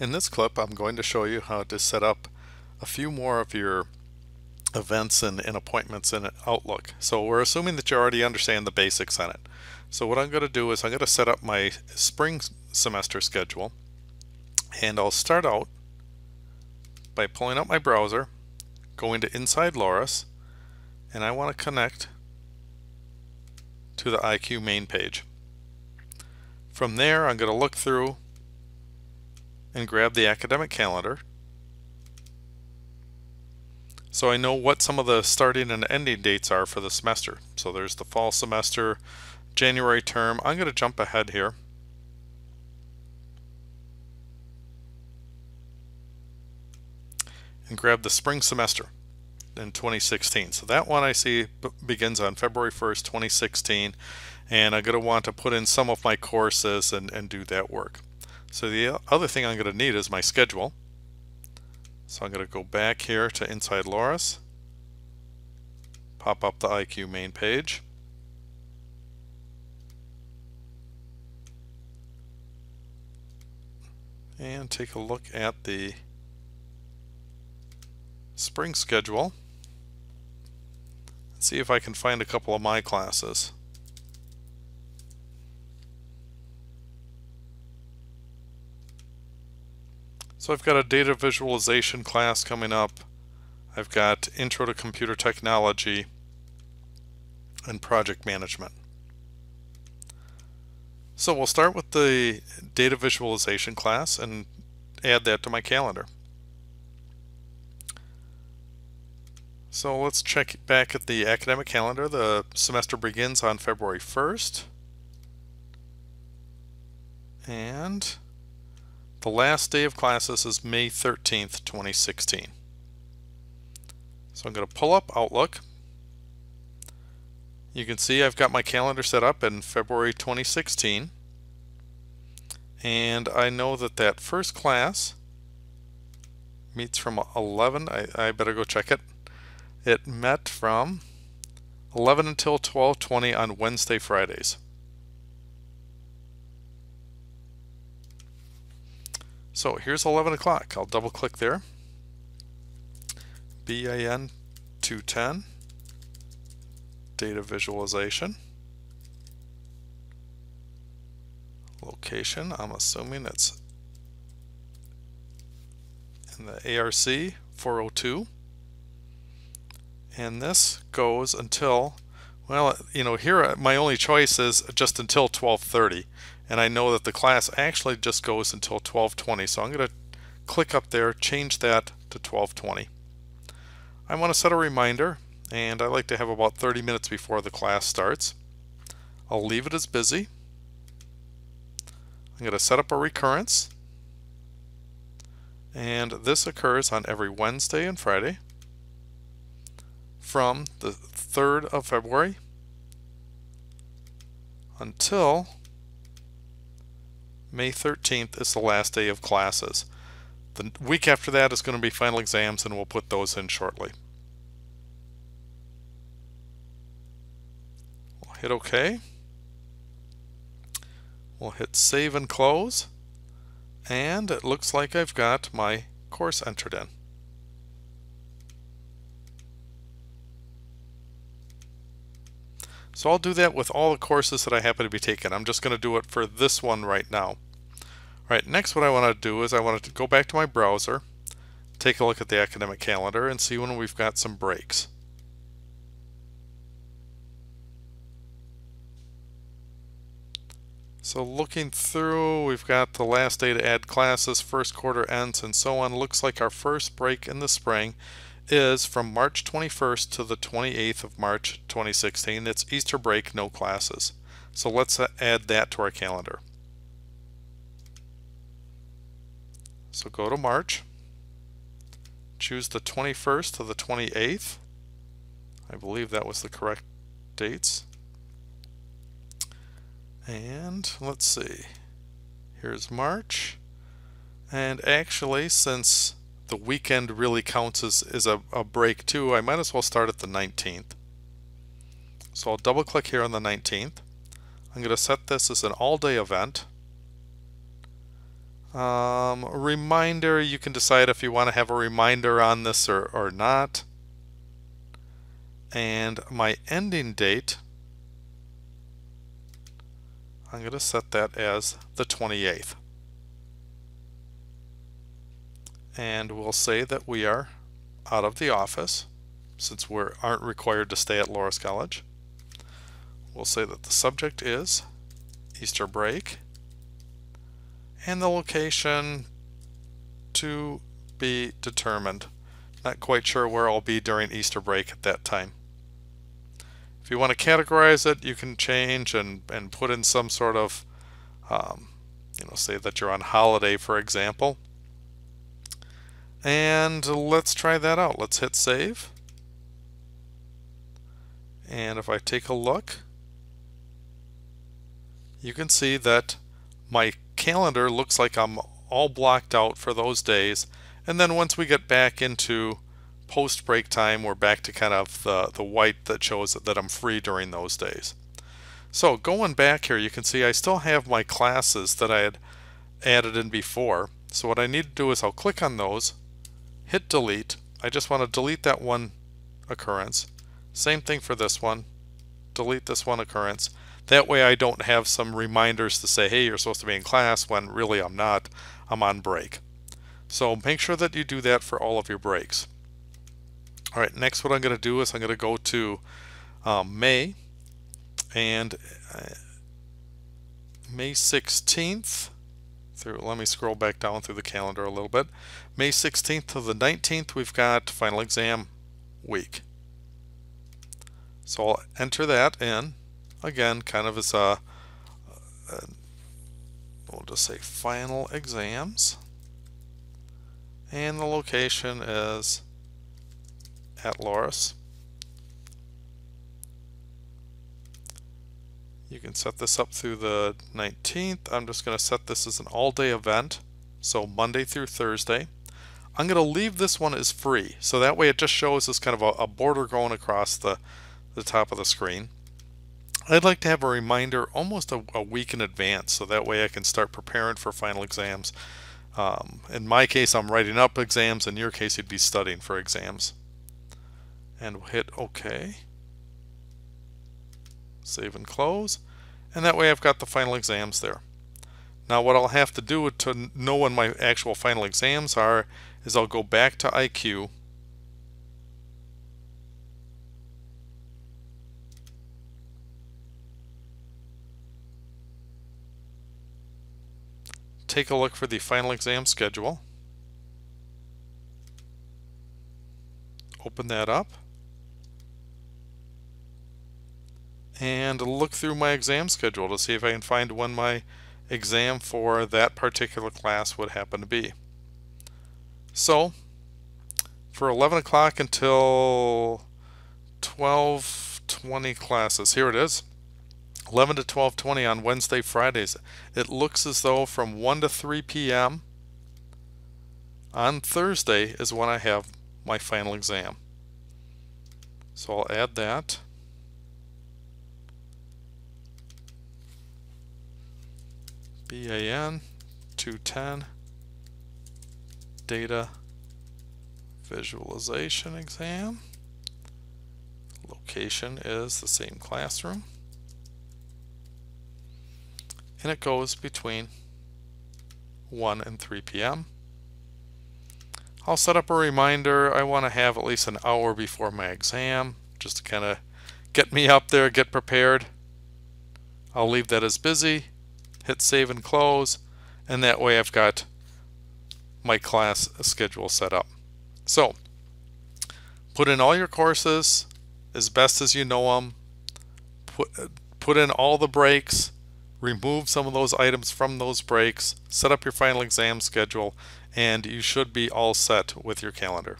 In this clip, I'm going to show you how to set up a few more of your events and appointments in Outlook. So we're assuming that you already understand the basics on it. So what I'm going to do is I'm going to set up my spring semester schedule, and I'll start out by pulling up my browser, going to Inside Loris, and I want to connect to the Hmwk main page. From there, I'm going to look through and grab the academic calendar so I know what some of the starting and ending dates are for the semester. So there's the fall semester, January term. I'm going to jump ahead here and grab the spring semester in 2016. So that one I see begins on February 1st, 2016, and I'm going to want to put in some of my courses and do that work. So the other thing I'm going to need is my schedule. So I'm going to go back here to Inside Loris, pop up the Hmwk main page, and take a look at the spring schedule and see if I can find a couple of my classes. So I've got a data visualization class coming up. I've got Intro to Computer Technology and Project Management. So we'll start with the data visualization class and add that to my calendar. So let's check back at the academic calendar. The semester begins on February 1st. And the last day of classes is May 13th, 2016. So I'm going to pull up Outlook. You can see I've got my calendar set up in February 2016. And I know that that first class meets from 11. I better go check it. It met from 11 until 12:20 on Wednesday, Fridays. So here's 11 o'clock. I'll double click there. BAN 210, data visualization. Location, I'm assuming it's in the ARC 402. And this goes until, well, you know, here my only choice is just until 12:30. And I know that the class actually just goes until 12:20, so I'm going to click up there, change that to 12:20. I want to set a reminder, and I like to have about 30 minutes before the class starts. I'll leave it as busy. I'm going to set up a recurrence, and this occurs on every Wednesday and Friday from the 3rd of February until May 13th is the last day of classes. The week after that is going to be final exams, and we'll put those in shortly. We'll hit OK. We'll hit Save and Close. And it looks like I've got my course entered in. So I'll do that with all the courses that I happen to be taking. I'm just going to do it for this one right now. Alright, next what I want to do is I want to go back to my browser, take a look at the academic calendar, and see when we've got some breaks. So looking through, we've got the last day to add classes, first quarter ends, and so on. Looks like our first break in the spring is from March 21st to the 28th of March 2016. It's Easter break, no classes. So let's add that to our calendar. So go to March, choose the 21st to the 28th. I believe that was the correct dates. And let's see, here's March. And actually, since the weekend really counts as a break too, I might as well start at the 19th. So I'll double click here on the 19th. I'm going to set this as an all-day event. A reminder, you can decide if you want to have a reminder on this or not. And my ending date, I'm going to set that as the 28th. And we'll say that we are out of the office since we aren't required to stay at Loras College. We'll say that the subject is Easter break and the location to be determined. Not quite sure where I'll be during Easter break at that time. If you want to categorize it, you can change and put in some sort of, say that you're on holiday, for example. And let's try that out. Let's hit save. And if I take a look, you can see that my calendar looks like I'm all blocked out for those days. And then once we get back into post break time, we're back to kind of the white that shows that I'm free during those days. So going back here, you can see I still have my classes that I had added in before. So what I need to do is I'll click on those, hit delete. I just want to delete that one occurrence. Same thing for this one. Delete this one occurrence. That way I don't have some reminders to say, hey, you're supposed to be in class, when really I'm not. I'm on break. So make sure that you do that for all of your breaks. All right, next what I'm going to do is I'm going to go to May, and May 16th through, let me scroll back down through the calendar a little bit. May 16th to the 19th, we've got final exam week. So I'll enter that in, again, kind of as we'll just say final exams, and the location is at Loras. You can set this up through the 19th. I'm just going to set this as an all-day event, so Monday through Thursday. I'm going to leave this one as free, so that way it just shows as kind of a border going across the top of the screen. I'd like to have a reminder almost a week in advance, so that way I can start preparing for final exams. In my case, I'm writing up exams. In your case, you'd be studying for exams. And we'll hit OK. Save and close. And that way I've got the final exams there. Now what I'll have to do to know when my actual final exams are is I'll go back to IQ. Take a look for the final exam schedule. Open that up. And look through my exam schedule to see if I can find when my exam for that particular class would happen to be. So for 11 o'clock until 12:20 classes, here it is, 11 to 12:20 on Wednesday, Fridays. It looks as though from 1 to 3 p.m. on Thursday is when I have my final exam. So I'll add that. BAN 210 data visualization exam. Location is the same classroom. And it goes between 1 and 3 p.m. I'll set up a reminder. I want to have at least an hour before my exam, just to kind of get me up there, get prepared. I'll leave that as busy. Hit save and close, and that way I've got my class schedule set up. So put in all your courses as best as you know them, put in all the breaks, remove some of those items from those breaks, set up your final exam schedule, and you should be all set with your calendar.